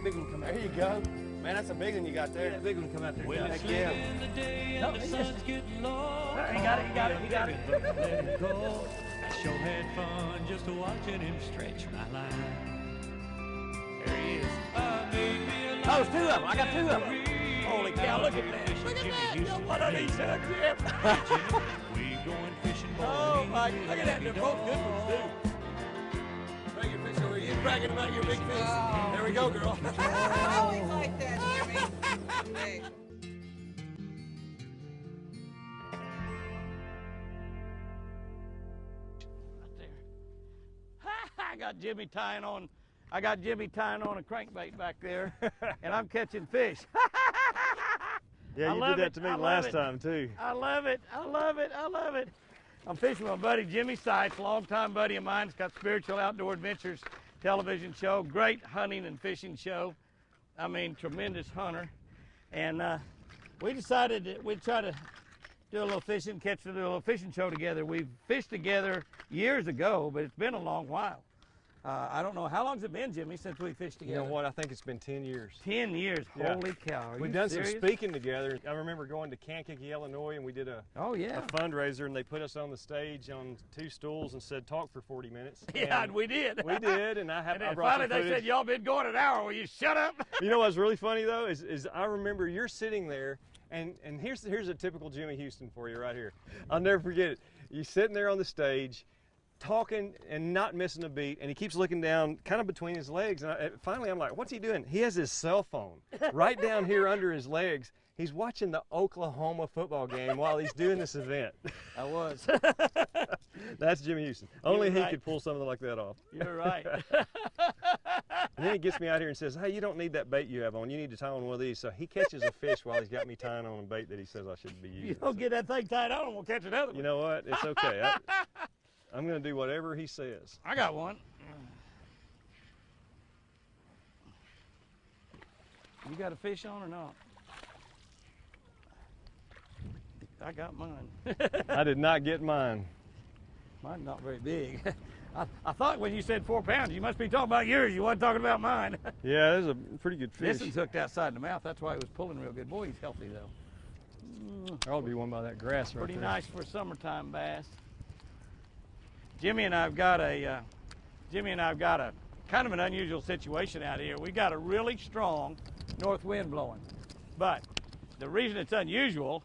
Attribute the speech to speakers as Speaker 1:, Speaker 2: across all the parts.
Speaker 1: big one come out.
Speaker 2: There you go. Man, that's a big one you got there.
Speaker 1: Yeah, that big one come out there.
Speaker 2: Well,
Speaker 1: Heck
Speaker 2: yeah.
Speaker 1: No, he got it, he got it, he got it.
Speaker 3: Let it go. I sure had fun just watching him stretch my line.
Speaker 2: There he is.
Speaker 1: Oh, there's 2 of them. I got 2 of them. Holy cow, look at that. Look at that. Yo, what are these?
Speaker 3: We going fishing, boy.
Speaker 1: Oh, my, look at that. They're both good ones, too. Bring your fish over here. You're bragging about your big fish.
Speaker 4: Oh.
Speaker 1: There we go, girl.
Speaker 4: I always like that, Jimmy. Hey.
Speaker 1: Right there. I got Jimmy tying on. I got Jimmy tying on a crankbait back there, and I'm catching fish.
Speaker 5: Yeah, you did that to me last time, too.
Speaker 1: I love it. I love it. I love it. I'm fishing with my buddy Jimmy Sykes, longtime buddy of mine. He's got Spiritual Outdoor Adventures television show, great hunting and fishing show. I mean, tremendous hunter. And we decided that we'd try to do a little fishing, do a little fishing show together. We've fished together years ago, but it's been a long while. I don't know, how long's it been, Jimmy, since we fished together?
Speaker 5: You know what? I think it's been 10 years.
Speaker 1: 10 years.
Speaker 5: Yeah.
Speaker 1: Holy cow. Are
Speaker 5: We've
Speaker 1: you
Speaker 5: done
Speaker 1: serious?
Speaker 5: some speaking together. I remember going to Kankakee, Illinois, and we did a fundraiser, and they put us on the stage on 2 stools and said, talk for 40 minutes.
Speaker 1: Yeah, and we did.
Speaker 5: We did, and I brought
Speaker 1: finally
Speaker 5: some footage.
Speaker 1: they said, y'all been going an hour. Will you shut up?
Speaker 5: You know what's really funny, though, is I remember you're sitting there, and here's a typical Jimmy Houston for you right here. I'll never forget it. You're sitting there on the stage, talking and not missing a beat, and he keeps looking down kind of between his legs, and finally I'm like, what's he doing? He has his cell phone right down here under his legs. He's watching the Oklahoma football game while he's doing this event.
Speaker 1: I was.
Speaker 5: That's Jimmy Houston. Only he could pull something like that off.
Speaker 1: You're right.
Speaker 5: And then he gets me out here and says, hey, you don't need that bait you have on. You need to tie on one of these. So he catches a fish while he's got me tying on a bait that he says I shouldn't be using.
Speaker 1: You don't get that thing tied on, we'll catch another one.
Speaker 5: You know what? It's okay. I'm going to do whatever he says.
Speaker 1: I got one. You got a fish on or not? I got mine.
Speaker 5: I did not get mine.
Speaker 1: Mine's not very big. I thought when you said 4 pounds, you must be talking about yours. You weren't talking about mine.
Speaker 5: Yeah, this is a pretty good fish.
Speaker 1: This one's hooked outside the mouth. That's why he was pulling real good. Boy, he's healthy, though.
Speaker 5: There ought to be one by that grass right there.
Speaker 1: Pretty nice for summertime bass. Jimmy and I've got a kind of an unusual situation out here. We got a really strong north wind blowing, but the reason it's unusual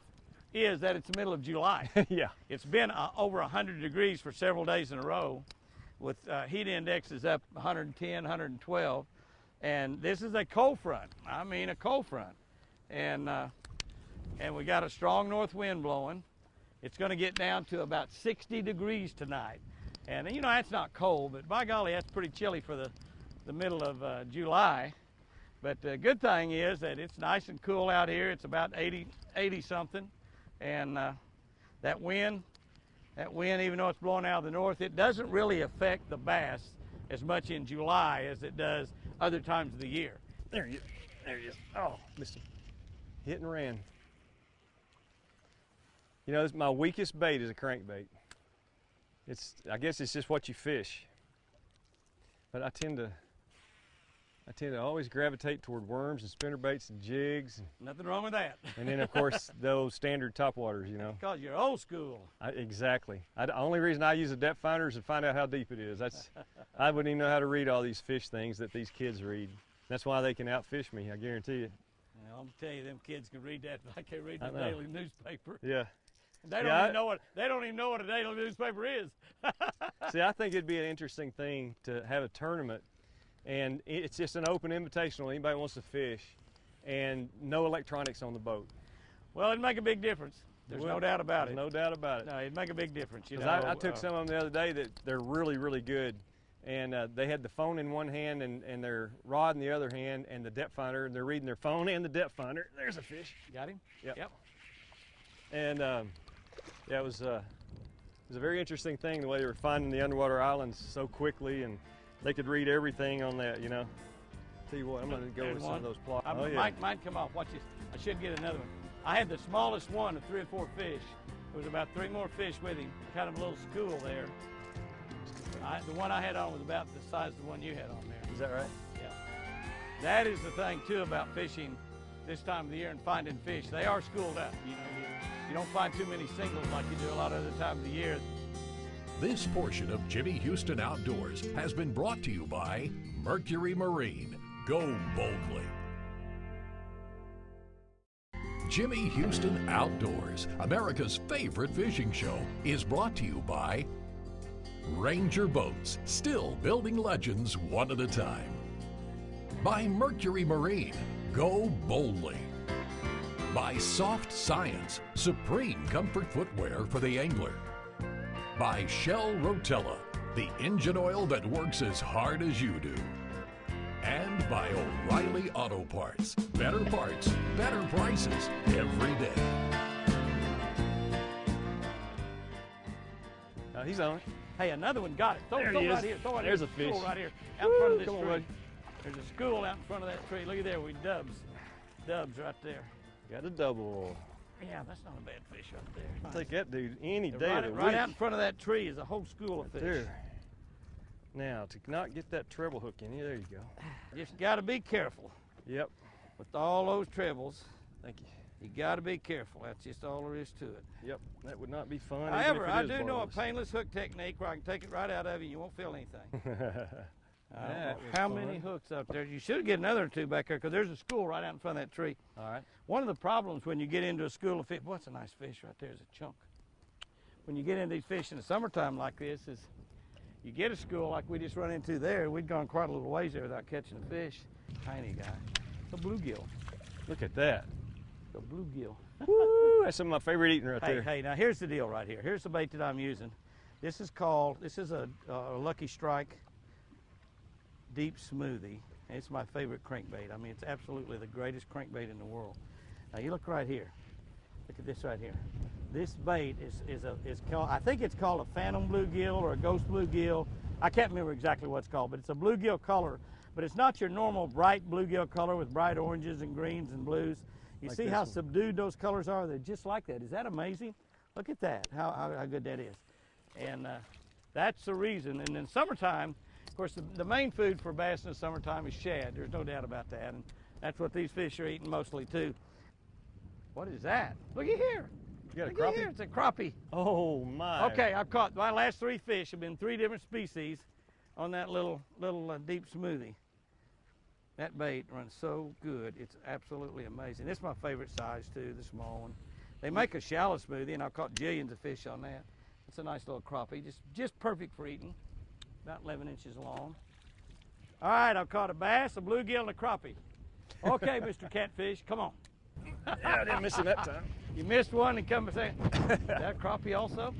Speaker 1: is that it's the middle of July.
Speaker 5: Yeah.
Speaker 1: It's been over 100 degrees for several days in a row, with heat indexes up 110, 112, and this is a cold front. I mean, a cold front, and we got a strong north wind blowing. It's going to get down to about 60 degrees tonight. And you know, that's not cold, but by golly, that's pretty chilly for the middle of July. But the good thing is that it's nice and cool out here. It's about 80 something. And that wind, even though it's blowing out of the north, it doesn't really affect the bass as much in July as it does other times of the year.
Speaker 5: There he is. There he is. Oh, missed him. Hit and ran. You know, my weakest bait is a crankbait. I guess it's just what you fish. But I tend to always gravitate toward worms and spinnerbaits and jigs.
Speaker 1: Nothing wrong with that.
Speaker 5: And then, of course, those standard topwaters, you know.
Speaker 1: Because you're old school.
Speaker 5: Exactly. The only reason I use a depth finder is to find out how deep it is. I wouldn't even know how to read all these fish things that these kids read. That's why they can outfish me, I guarantee you.
Speaker 1: Well, I'm telling you, them kids can read that like they read the daily newspaper.
Speaker 5: Yeah.
Speaker 1: They don't even know what a daily newspaper is.
Speaker 5: See, I think it'd be an interesting thing to have a tournament, and it's just an open invitational. Anybody wants to fish, and no electronics on the boat.
Speaker 1: Well, it'd make a big difference. There's no doubt about it.
Speaker 5: No doubt about it.
Speaker 1: No, it'd make a big difference. You know,
Speaker 5: I took some of them the other day that they're really, really good, and they had the phone in one hand and their rod in the other hand, and the depth finder, and they're reading their phone and the depth finder. There's a fish.
Speaker 1: Got him?
Speaker 5: Yep. And yeah, it was a very interesting thing the way they were finding the underwater islands so quickly, and they could read everything on that, you know. Tell you what, I'm going to go with some of those plots. Oh, yeah.
Speaker 1: Might come off. Watch this. I should get another one. I had the smallest one of 3 or 4 fish. There was about 3 more fish with him, kind of a little school there. The one I had on was about the size of the one you had on there.
Speaker 5: Is that right?
Speaker 1: Yeah. That is the thing too about fishing this time of the year and finding fish. They are schooled up. You know, you don't find too many singles like you do a lot of other times of the year.
Speaker 6: This portion of Jimmy Houston Outdoors has been brought to you by Mercury Marine. Go boldly. Jimmy Houston Outdoors, America's favorite fishing show, is brought to you by Ranger Boats, still building legends one at a time. By Mercury Marine, go boldly. By Soft Science, supreme comfort footwear for the angler. By Shell Rotella, the engine oil that works as hard as you do. And by O'Reilly Auto Parts, better prices every day.
Speaker 5: Oh, he's on it.
Speaker 1: Hey, another one got it. Throw
Speaker 5: There
Speaker 1: it
Speaker 5: he
Speaker 1: right
Speaker 5: is.
Speaker 1: here. Throw it
Speaker 5: There's
Speaker 1: here.
Speaker 5: a fish.
Speaker 1: School right here, out in front of this
Speaker 5: Come on,
Speaker 1: tree.
Speaker 5: buddy.
Speaker 1: There's a school out in front of that tree. Look at there, we dubs right there.
Speaker 5: Got a double.
Speaker 1: Yeah, that's not a bad fish right there.
Speaker 5: I'll take that dude any day
Speaker 1: Right,
Speaker 5: of the
Speaker 1: right
Speaker 5: week.
Speaker 1: out in front of that tree is a whole school of fish.
Speaker 5: There. Now, to not get that treble hook in you, there you go.
Speaker 1: Just got to be careful
Speaker 5: Yep.
Speaker 1: with all those trebles.
Speaker 5: Thank you.
Speaker 1: You got to be careful. That's just all there is to it.
Speaker 5: Yep. That would not be fun. even
Speaker 1: However,
Speaker 5: if it
Speaker 1: I
Speaker 5: is
Speaker 1: do know a
Speaker 5: barbless.
Speaker 1: painless hook technique where I can take it right out of you. You won't feel anything. I don't know
Speaker 5: That was
Speaker 1: how
Speaker 5: fun.
Speaker 1: many hooks out there. You should get another or two back there because there's a school right out in front of that tree.
Speaker 5: All right.
Speaker 1: One of the problems when you get into a school of fish, boy, that's a nice fish right there. There's a chunk. When you get into these fish in the summertime like this, is you get a school like we just run into there. We'd gone quite a little ways there without catching a fish. Tiny guy. A bluegill.
Speaker 5: Look at that.
Speaker 1: A bluegill.
Speaker 5: Woo, that's some of my favorite eating right
Speaker 1: Hey,
Speaker 5: there.
Speaker 1: hey, now here's the deal right here. Here's the bait that I'm using. This is a Lucky Strike Deep Smoothie. It's my favorite crankbait. I mean, it's absolutely the greatest crankbait in the world. Now you look right here. Look at this right here. This bait is called, I think it's called a phantom bluegill or a ghost bluegill. I can't remember exactly what it's called, but it's a bluegill color. But it's not your normal bright bluegill color with bright oranges and greens and blues. You
Speaker 5: Like
Speaker 1: see
Speaker 5: this
Speaker 1: how
Speaker 5: one.
Speaker 1: subdued those colors are? They're just like that. Is that amazing? Look at that, how good that is. And that's the reason. And in summertime, of course, the main food for bass in the summertime is shad. There's no doubt about that. And that's what these fish are eating mostly too. What is that? Look at here.
Speaker 5: You got a
Speaker 1: Look at here.
Speaker 5: crappie?
Speaker 1: It's a crappie.
Speaker 5: Oh my.
Speaker 1: Okay, I've caught my last 3 fish have been 3 different species on that little deep smoothie. That bait runs so good. It's absolutely amazing. It's my favorite size too, the small one. They make a shallow smoothie, and I've caught jillions of fish on that. It's a nice little crappie, just perfect for eating. About 11 inches long. All right, I've caught a bass, a bluegill, and a crappie. Okay, Mr. Catfish, come on.
Speaker 5: Yeah, I didn't miss it that time.
Speaker 1: You missed one and come and say, that crappie also?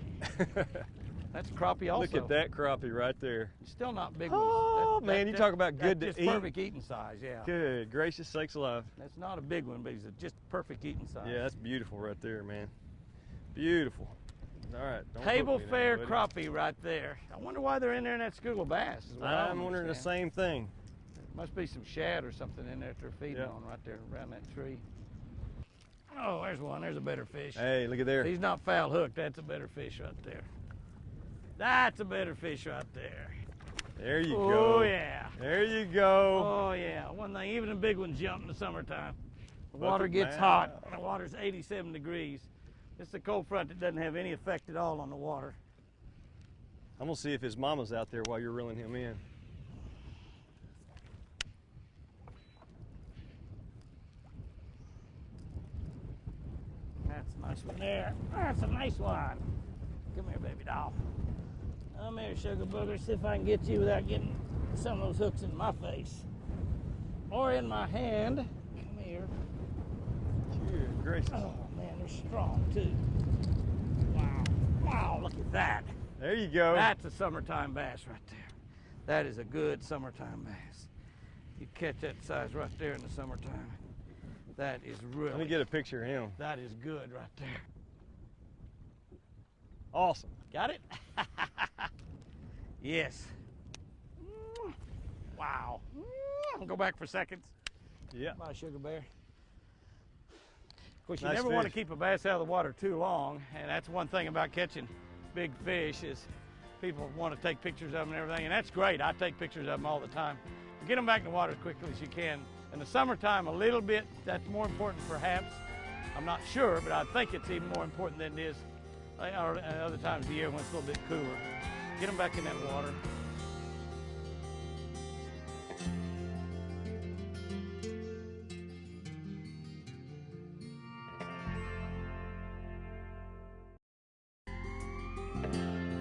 Speaker 1: That's a crappie also.
Speaker 5: Look at that crappie right there.
Speaker 1: Still not big ones.
Speaker 5: Oh, man, you talk about good to
Speaker 1: just
Speaker 5: eat.
Speaker 1: perfect eating size, yeah.
Speaker 5: Good gracious sakes alive.
Speaker 1: That's not a big one, but it's just perfect eating size.
Speaker 5: Yeah, that's beautiful right there, man. Beautiful. All right. don't
Speaker 1: Table
Speaker 5: hook me now,
Speaker 1: fare
Speaker 5: buddy.
Speaker 1: crappie right there. I wonder why they're in there in that school of bass. Is what I don't
Speaker 5: I'm wondering the
Speaker 1: understand.
Speaker 5: same thing.
Speaker 1: Must be some shad or something in there that they're feeding
Speaker 5: Yeah.
Speaker 1: on right there around that tree. Oh, there's one. There's a better fish.
Speaker 5: Hey, look at there.
Speaker 1: He's not foul hooked. That's a better fish right there. That's a better fish right there.
Speaker 5: There you
Speaker 1: Oh,
Speaker 5: go.
Speaker 1: yeah.
Speaker 5: There you go.
Speaker 1: Oh, yeah. One thing, even the big ones jump in the summertime. The
Speaker 5: Look
Speaker 1: water
Speaker 5: at
Speaker 1: gets
Speaker 5: that.
Speaker 1: hot. The water's 87 degrees. It's the cold front that doesn't have any effect at all on the water.
Speaker 5: I'm going to see if his mama's out there while you're reeling him in.
Speaker 1: That's a nice one there. That's a nice one. Come here, baby doll. Come here, sugar booger. See if I can get you without getting some of those hooks in my face. Or in my hand. Come here.
Speaker 5: Good gracious.
Speaker 1: Oh, man, they're strong, too. Wow. Wow, look at that.
Speaker 5: There you go.
Speaker 1: That's a summertime bass right there. That is a good summertime bass. You catch that size right there in the summertime. That is really,
Speaker 5: Let me get a picture of him.
Speaker 1: that is good right there.
Speaker 5: Awesome.
Speaker 1: Got it? Yes. Wow. Go back for seconds.
Speaker 5: Yeah.
Speaker 1: Bye, sugar bear. Of course, you
Speaker 5: Nice
Speaker 1: never want to
Speaker 5: fish.
Speaker 1: keep a bass out of the water too long, and that's one thing about catching big fish is people want to take pictures of them and everything, and that's great. I take pictures of them all the time. Get them back in the water as quickly as you can. In the summertime, a little bit, that's more important perhaps. I'm not sure, but I think it's even more important than it is other times of the year when it's a little bit cooler. Get them back in that water.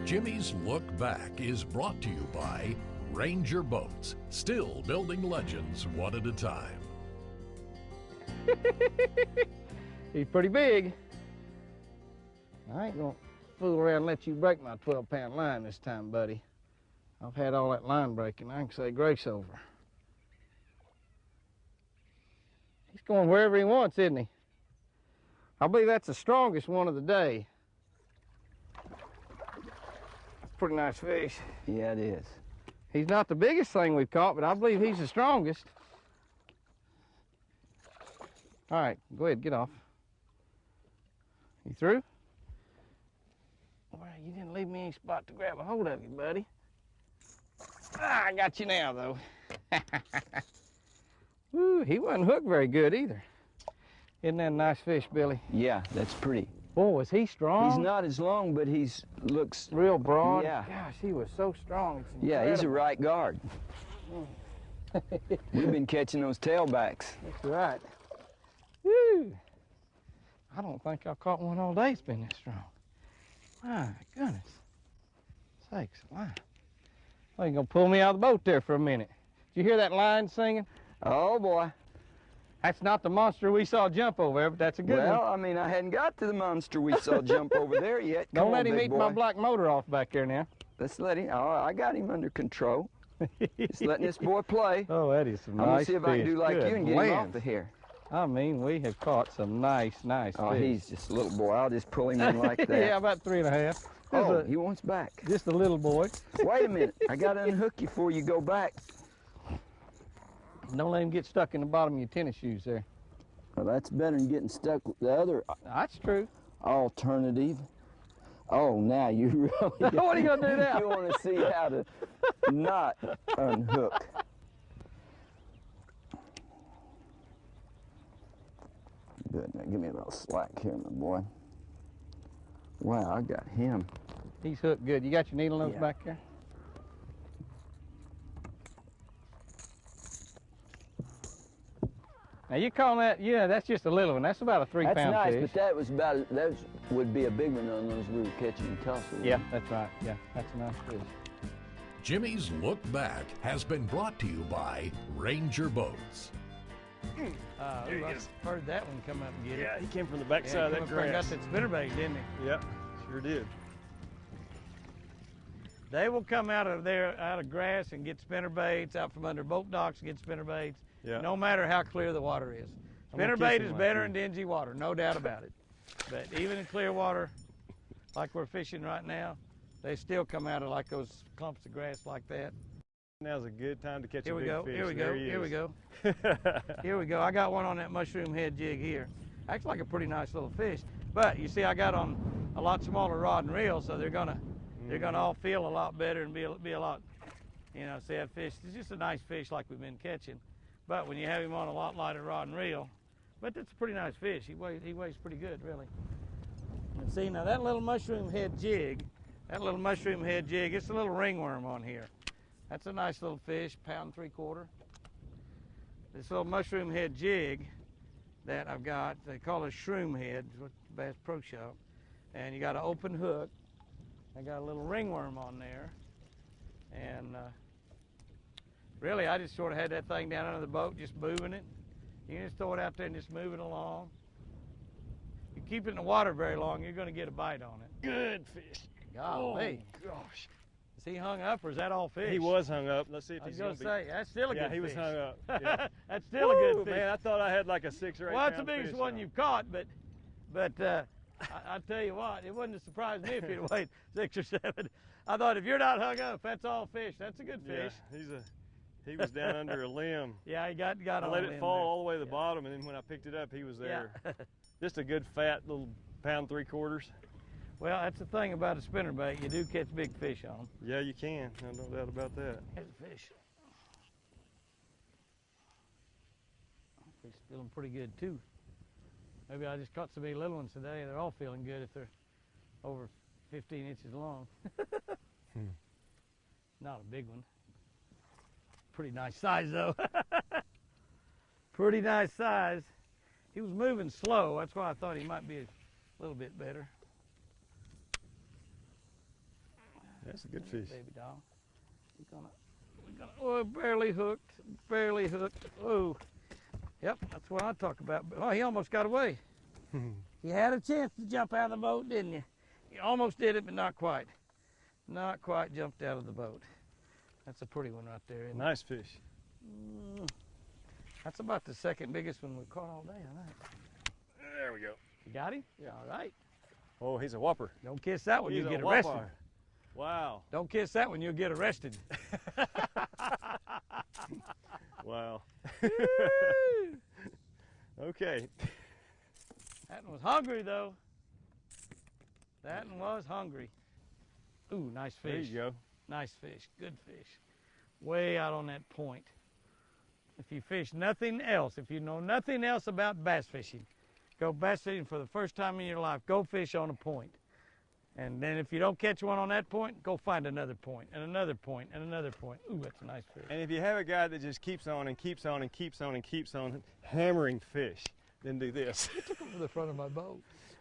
Speaker 6: Jimmy's Look Back is brought to you by Ranger Boats, still building legends one at a time.
Speaker 1: He's pretty big. I ain't gonna fool around and let you break my 12-pound line this time, buddy. I've had all that line breaking. I can say grace over. He's going wherever he wants, isn't he? I believe that's the strongest one of the day. Pretty nice fish.
Speaker 7: Yeah, it is.
Speaker 1: He's not the biggest thing we've caught, but I believe he's the strongest. All right, go ahead, get off. You through? Well, you didn't leave me any spot to grab a hold of you, buddy. Ah, I got you now, though. Ooh, he wasn't hooked very good either. Isn't that a nice fish, Billy?
Speaker 7: Yeah, that's pretty.
Speaker 1: Boy, is he strong?
Speaker 7: He's not as long, but he's looks
Speaker 1: real broad.
Speaker 7: Yeah.
Speaker 1: Gosh, he was so strong. It's
Speaker 7: yeah, he's a
Speaker 1: incredible.
Speaker 7: right guard. We've been catching those tailbacks.
Speaker 1: That's right. Woo! I don't think I've caught one all day that's been this strong. My goodness. Sakes alive. Well, you're gonna pull me out of the boat there for a minute. Did you hear that line singing?
Speaker 7: Oh boy.
Speaker 1: That's not the monster we saw jump over there, but that's a good one.
Speaker 7: Well, I mean, I hadn't got to the monster we saw jump over there yet.
Speaker 1: Don't let him eat my black motor off back there now.
Speaker 7: Let's let him. Oh, I got him under control. Just letting this boy play.
Speaker 1: Oh, that is some
Speaker 7: I'm
Speaker 1: nice
Speaker 7: gonna see if I can
Speaker 1: fish.
Speaker 7: do like
Speaker 1: Good
Speaker 7: you and get
Speaker 1: land.
Speaker 7: him off of here.
Speaker 1: I mean, we have caught some nice
Speaker 7: Oh,
Speaker 1: fish.
Speaker 7: he's just a little boy. I'll just pull him in like that.
Speaker 1: Yeah, about 3.5.
Speaker 7: Oh, he wants back.
Speaker 1: Just a little boy.
Speaker 7: Wait a minute. I got to unhook you before you go back.
Speaker 1: Don't let him get stuck in the bottom of your tennis shoes there.
Speaker 7: Well, that's better than getting stuck with the other
Speaker 1: That's true.
Speaker 7: alternative. Oh, now you really...
Speaker 1: What are you going to do now?
Speaker 7: You want to see how to not unhook. Good. Now give me a little slack here, my boy. Wow, I got him.
Speaker 1: He's hooked good. You got your needle nose
Speaker 7: Yeah.
Speaker 1: back there? Now you call that, yeah, that's just a little one. That's about a 3-pound
Speaker 7: That's nice,
Speaker 1: fish.
Speaker 7: but that was about, that would be a big one on those we were catching in Tulsa.
Speaker 1: Yeah, that's right. Yeah, that's a nice fish.
Speaker 6: Jimmy's Look Back has been brought to you by Ranger Boats.
Speaker 1: Ooh, I heard that one come up and get it.
Speaker 5: Yeah, he came from the backside of that
Speaker 1: Got
Speaker 5: grass.
Speaker 1: that spinnerbait, didn't he?
Speaker 5: Yep, sure did.
Speaker 1: They will come out of there, out of grass and get spinnerbaits, out from under boat docks and get spinnerbaits,
Speaker 5: Yeah.
Speaker 1: no matter how clear the water is.
Speaker 5: I'm gonna kiss
Speaker 1: Spinnerbait
Speaker 5: him
Speaker 1: is
Speaker 5: like
Speaker 1: better
Speaker 5: you.
Speaker 1: in dingy water, no doubt about it. But even in clear water, like we're fishing right now, they still come out of like those clumps of grass like that.
Speaker 5: Now's a good time to catch
Speaker 1: Here
Speaker 5: a
Speaker 1: we
Speaker 5: big
Speaker 1: go,
Speaker 5: fish.
Speaker 1: here we
Speaker 5: There
Speaker 1: go,
Speaker 5: he
Speaker 1: here we
Speaker 5: is.
Speaker 1: go. Here we go. I got one on that mushroom head jig here. Acts like a pretty nice little fish. But you see, I got on a lot smaller rod and reel, so they're gonna all feel a lot better and be a lot, you know, see that fish. It's just a nice fish like we've been catching. But when you have him on a lot lighter rod and reel, but it's a pretty nice fish. He weighs pretty good, really. And see, now that little mushroom head jig, it's a little ringworm on here. That's a nice little fish, 1.75 pounds. This little mushroom head jig that I've got, they call it shroom head, is what the Bass Pro Shop. And you got an open hook. I got a little ringworm on there. And really, I just sort of had that thing down under the boat, just moving it. You can just throw it out there and just move it along. You keep it in the water very long, you're going to get a bite on it.
Speaker 5: Good fish.
Speaker 1: Golly.
Speaker 5: Oh, gosh.
Speaker 1: Is he hung up or is that all fish?
Speaker 5: He was hung up. Let's see if
Speaker 1: I was
Speaker 5: he's
Speaker 1: going
Speaker 5: going
Speaker 1: to
Speaker 5: to be.
Speaker 1: say, that's still a good fish.
Speaker 5: Yeah, he was hung up. Yeah.
Speaker 1: That's still a good
Speaker 5: Woo,
Speaker 1: fish.
Speaker 5: Man, I thought I had like a 6 or 8
Speaker 1: Well, that's the
Speaker 5: pound
Speaker 1: biggest
Speaker 5: fish
Speaker 1: one
Speaker 5: on.
Speaker 1: you've caught, but I tell you what, it wouldn't have surprised me if he'd weighed 6 or 7. I thought if you're not hung up, that's all fish. That's a good fish.
Speaker 5: Yeah, he was down under a limb.
Speaker 1: Yeah, he got
Speaker 5: I
Speaker 1: on
Speaker 5: let
Speaker 1: a
Speaker 5: it
Speaker 1: limb
Speaker 5: fall
Speaker 1: there.
Speaker 5: all the way to the bottom, and then when I picked it up, he was there.
Speaker 1: Yeah.
Speaker 5: Just a good fat little 1.75 pounds.
Speaker 1: Well, that's the thing about a spinnerbait. You do catch big fish on them.
Speaker 5: Yeah, you can. No doubt about that.
Speaker 1: Here's a fish. He's feeling pretty good too. Maybe I just caught so many little ones today. They're all feeling good if they're over 15 inches long. Not a big one. Pretty nice size though. Pretty nice size. He was moving slow. That's why I thought he might be a little bit better.
Speaker 5: That's a good fish.
Speaker 1: Baby doll. Oh, barely hooked. Barely hooked. Oh. Yep, that's what I talk about. Oh, he almost got away. You had a chance to jump out of the boat, didn't you? You almost did it, but not quite. Not quite jumped out of the boat. That's a pretty one right there.
Speaker 5: Nice fish.
Speaker 1: That's about the second biggest one we've caught all day, I think.
Speaker 5: There we go.
Speaker 1: You got him? Yeah, all right.
Speaker 5: Oh, he's a whopper.
Speaker 1: Don't kiss that one,
Speaker 5: He's
Speaker 1: you'll
Speaker 5: a
Speaker 1: get arrested.
Speaker 5: whopper. Wow.
Speaker 1: Don't kiss that one, you'll get arrested.
Speaker 5: Wow. Okay.
Speaker 1: That one was hungry, though. That one was hungry. Ooh, nice fish.
Speaker 5: There you go.
Speaker 1: Nice fish, good fish. Way out on that point. If you fish nothing else, if you know nothing else about bass fishing, go bass fishing for the first time in your life, go fish on a point. And then if you don't catch one on that point, go find another point, and another point, and another point. Ooh, that's a nice fish.
Speaker 5: And if you have a guy that just keeps on and keeps on and keeps on and keeps on hammering fish, then do this.
Speaker 1: He took him to the front of my boat.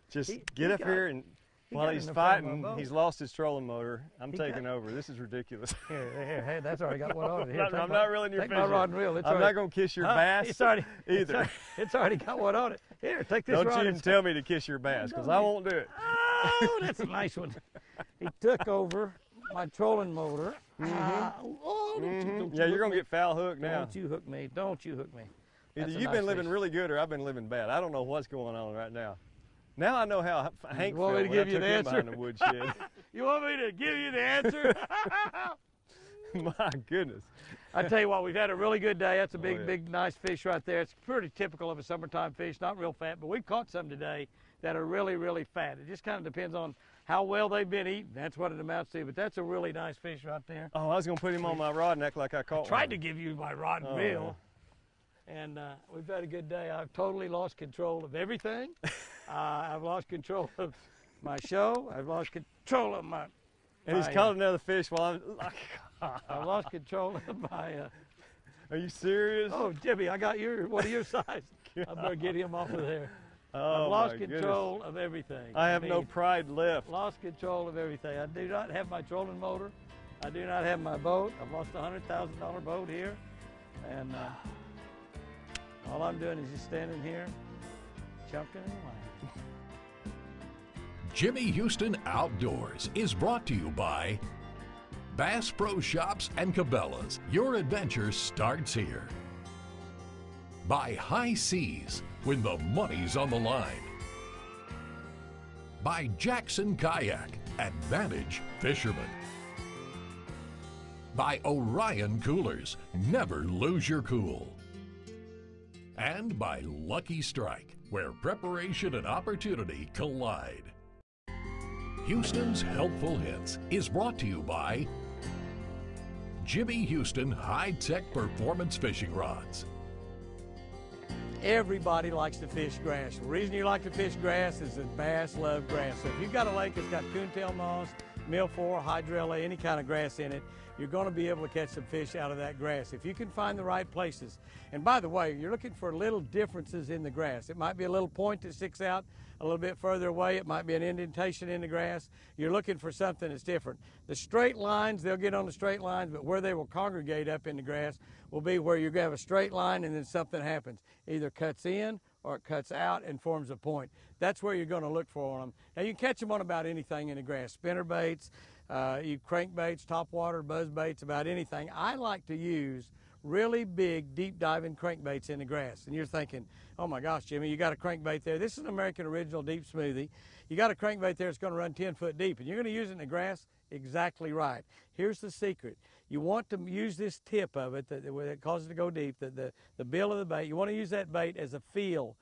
Speaker 5: Just
Speaker 1: He
Speaker 5: get up
Speaker 1: got-
Speaker 5: here and while
Speaker 1: got
Speaker 5: he's
Speaker 1: in the front of my
Speaker 5: fighting,
Speaker 1: boat.
Speaker 5: he's lost his trolling motor. I'm
Speaker 1: He
Speaker 5: taking
Speaker 1: got-
Speaker 5: over. This is ridiculous.
Speaker 1: Here, hey, that's already got one on it. Here,
Speaker 5: I'm
Speaker 1: take
Speaker 5: not
Speaker 1: my-
Speaker 5: reeling your
Speaker 1: take
Speaker 5: fish.
Speaker 1: my
Speaker 5: in.
Speaker 1: rod and reel. It's
Speaker 5: I'm
Speaker 1: already-
Speaker 5: not going to kiss your bass
Speaker 1: It's already,
Speaker 5: either.
Speaker 1: It's already got one on it. Here, take this
Speaker 5: Don't
Speaker 1: rod.
Speaker 5: you
Speaker 1: and
Speaker 5: even tell me to kiss your bass, because I won't do it.
Speaker 1: Oh, that's a nice one. He took over my trolling motor. Oh, don't you
Speaker 5: Yeah, you're
Speaker 1: hook
Speaker 5: going
Speaker 1: me.
Speaker 5: to get foul hooked now.
Speaker 1: Don't you hook me. Don't you hook me.
Speaker 5: Either
Speaker 1: That's a
Speaker 5: you've
Speaker 1: nice
Speaker 5: been living
Speaker 1: fish.
Speaker 5: really good or I've been living bad. I don't know what's going on right now. Now I know how Hank
Speaker 1: want me
Speaker 5: felt
Speaker 1: to
Speaker 5: when I
Speaker 1: give you
Speaker 5: took
Speaker 1: the
Speaker 5: him
Speaker 1: answer?
Speaker 5: behind the woodshed.
Speaker 1: You want me to give you the answer?
Speaker 5: My goodness.
Speaker 1: I tell you what, we've had a really good day. That's a big,
Speaker 5: yeah.
Speaker 1: big, nice fish right there. It's pretty typical of a summertime fish, not real fat, but we've caught some today that are really, really fat. It just kind of depends on how well they've been eaten. That's what it amounts to, but that's a really nice fish right there.
Speaker 5: Oh, I was going to put him on my rod and act like I caught
Speaker 1: Tried
Speaker 5: one.
Speaker 1: to give you my rod and reel, and we've had a good day. I've totally lost control of everything. I've lost control of my show. I've lost control of my...
Speaker 5: And he's caught another fish while I'm...
Speaker 1: I've lost control of my...
Speaker 5: Are you serious?
Speaker 1: Oh, Jimmy, I got one of your size. I better get him off of there.
Speaker 5: Oh,
Speaker 1: I've lost
Speaker 5: my
Speaker 1: control
Speaker 5: goodness.
Speaker 1: of everything.
Speaker 5: I have no
Speaker 1: mean,
Speaker 5: pride left.
Speaker 1: Lost control of everything. I do not have my trolling motor. I do not have my boat. I've lost a $100,000 boat here. And all I'm doing is just standing here, chunking in the line.
Speaker 6: Jimmy Houston Outdoors is brought to you by Bass Pro Shops and Cabela's. Your adventure starts here. By High Seas, when the money's on the line. By Jackson Kayak, Advantage Fisherman. By Orion Coolers, never lose your cool. And by Lucky Strike, where preparation and opportunity collide. Houston's Helpful Hints is brought to you by Jimmy Houston High-Tech Performance Fishing Rods.
Speaker 1: Everybody likes to fish grass. The reason you like to fish grass is that bass love grass. So if you've got a lake that's got coontail moss, milfoil, hydrilla, any kind of grass in it, you're going to be able to catch some fish out of that grass if you can find the right places. And by the way, you're looking for little differences in the grass. It might be a little point that sticks out a little bit further away. It might be an indentation in the grass. You're looking for something that's different. The straight lines, they'll get on the straight lines, but where they will congregate up in the grass will be where you're going to have a straight line and then something happens. Either cuts in or it cuts out and forms a point. That's where you're going to look for them. Now you can catch them on about anything in the grass. Spinner baits, you crankbaits, topwater, buzz baits, about anything. I like to use really big, deep diving crankbaits in the grass. And you're thinking, oh my gosh, Jimmy, you got a crankbait there. This is an American Original Deep Smoothie. You got a crankbait there that's going to run 10 foot deep, and you're going to use it in the grass exactly right. Here's the secret. You want to use this tip of it that causes it to go deep, the bill of the bait. You want to use that bait as a feel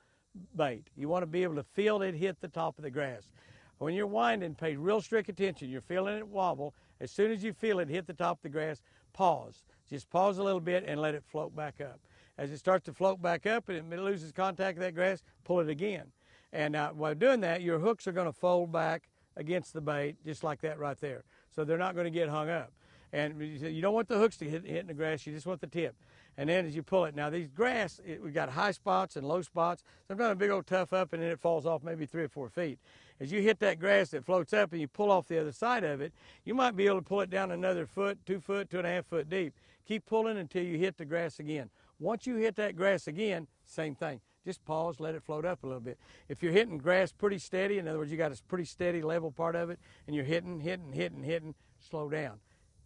Speaker 1: bait. You want to be able to feel it hit the top of the grass. When you're winding, pay real strict attention. You're feeling it wobble. As soon as you feel it hit the top of the grass, pause. Just pause a little bit and let it float back up. As it starts to float back up and it loses contact with that grass, pull it again. And while doing that, your hooks are going to fold back against the bait, just like that right there. So they're not going to get hung up. And you don't want the hooks to hit in the grass, you just want the tip. And then as you pull it, now these grass, we've got high spots and low spots. Sometimes a big old tough up and then it falls off maybe 3 or 4 feet. As you hit that grass that floats up and you pull off the other side of it, you might be able to pull it down another foot, 2 foot, 2.5 foot deep. Keep pulling until you hit the grass again. Once you hit that grass again, same thing. Just pause, let it float up a little bit. If you're hitting grass pretty steady, in other words, you got a pretty steady level part of it, and you're hitting, slow down.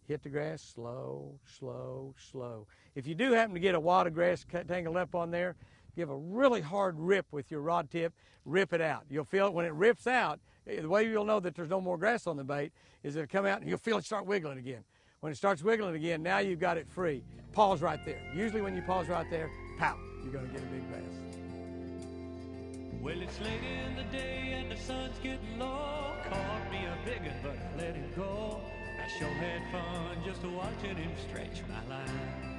Speaker 1: Hit the grass, slow, slow, slow. If you do happen to get a wad of grass tangled up on there, give a really hard rip with your rod tip, rip it out. You'll feel it when it rips out. The way you'll know that there's no more grass on the bait is it'll come out and you'll feel it start wiggling again. When it starts wiggling again, now you've got it free. Pause right there. Usually when you pause right there, pow, you're going to get a big bass.
Speaker 3: Well, it's late in the day and the sun's getting low. Caught me a big one, but I let him go. I sure had fun just watching him stretch my line.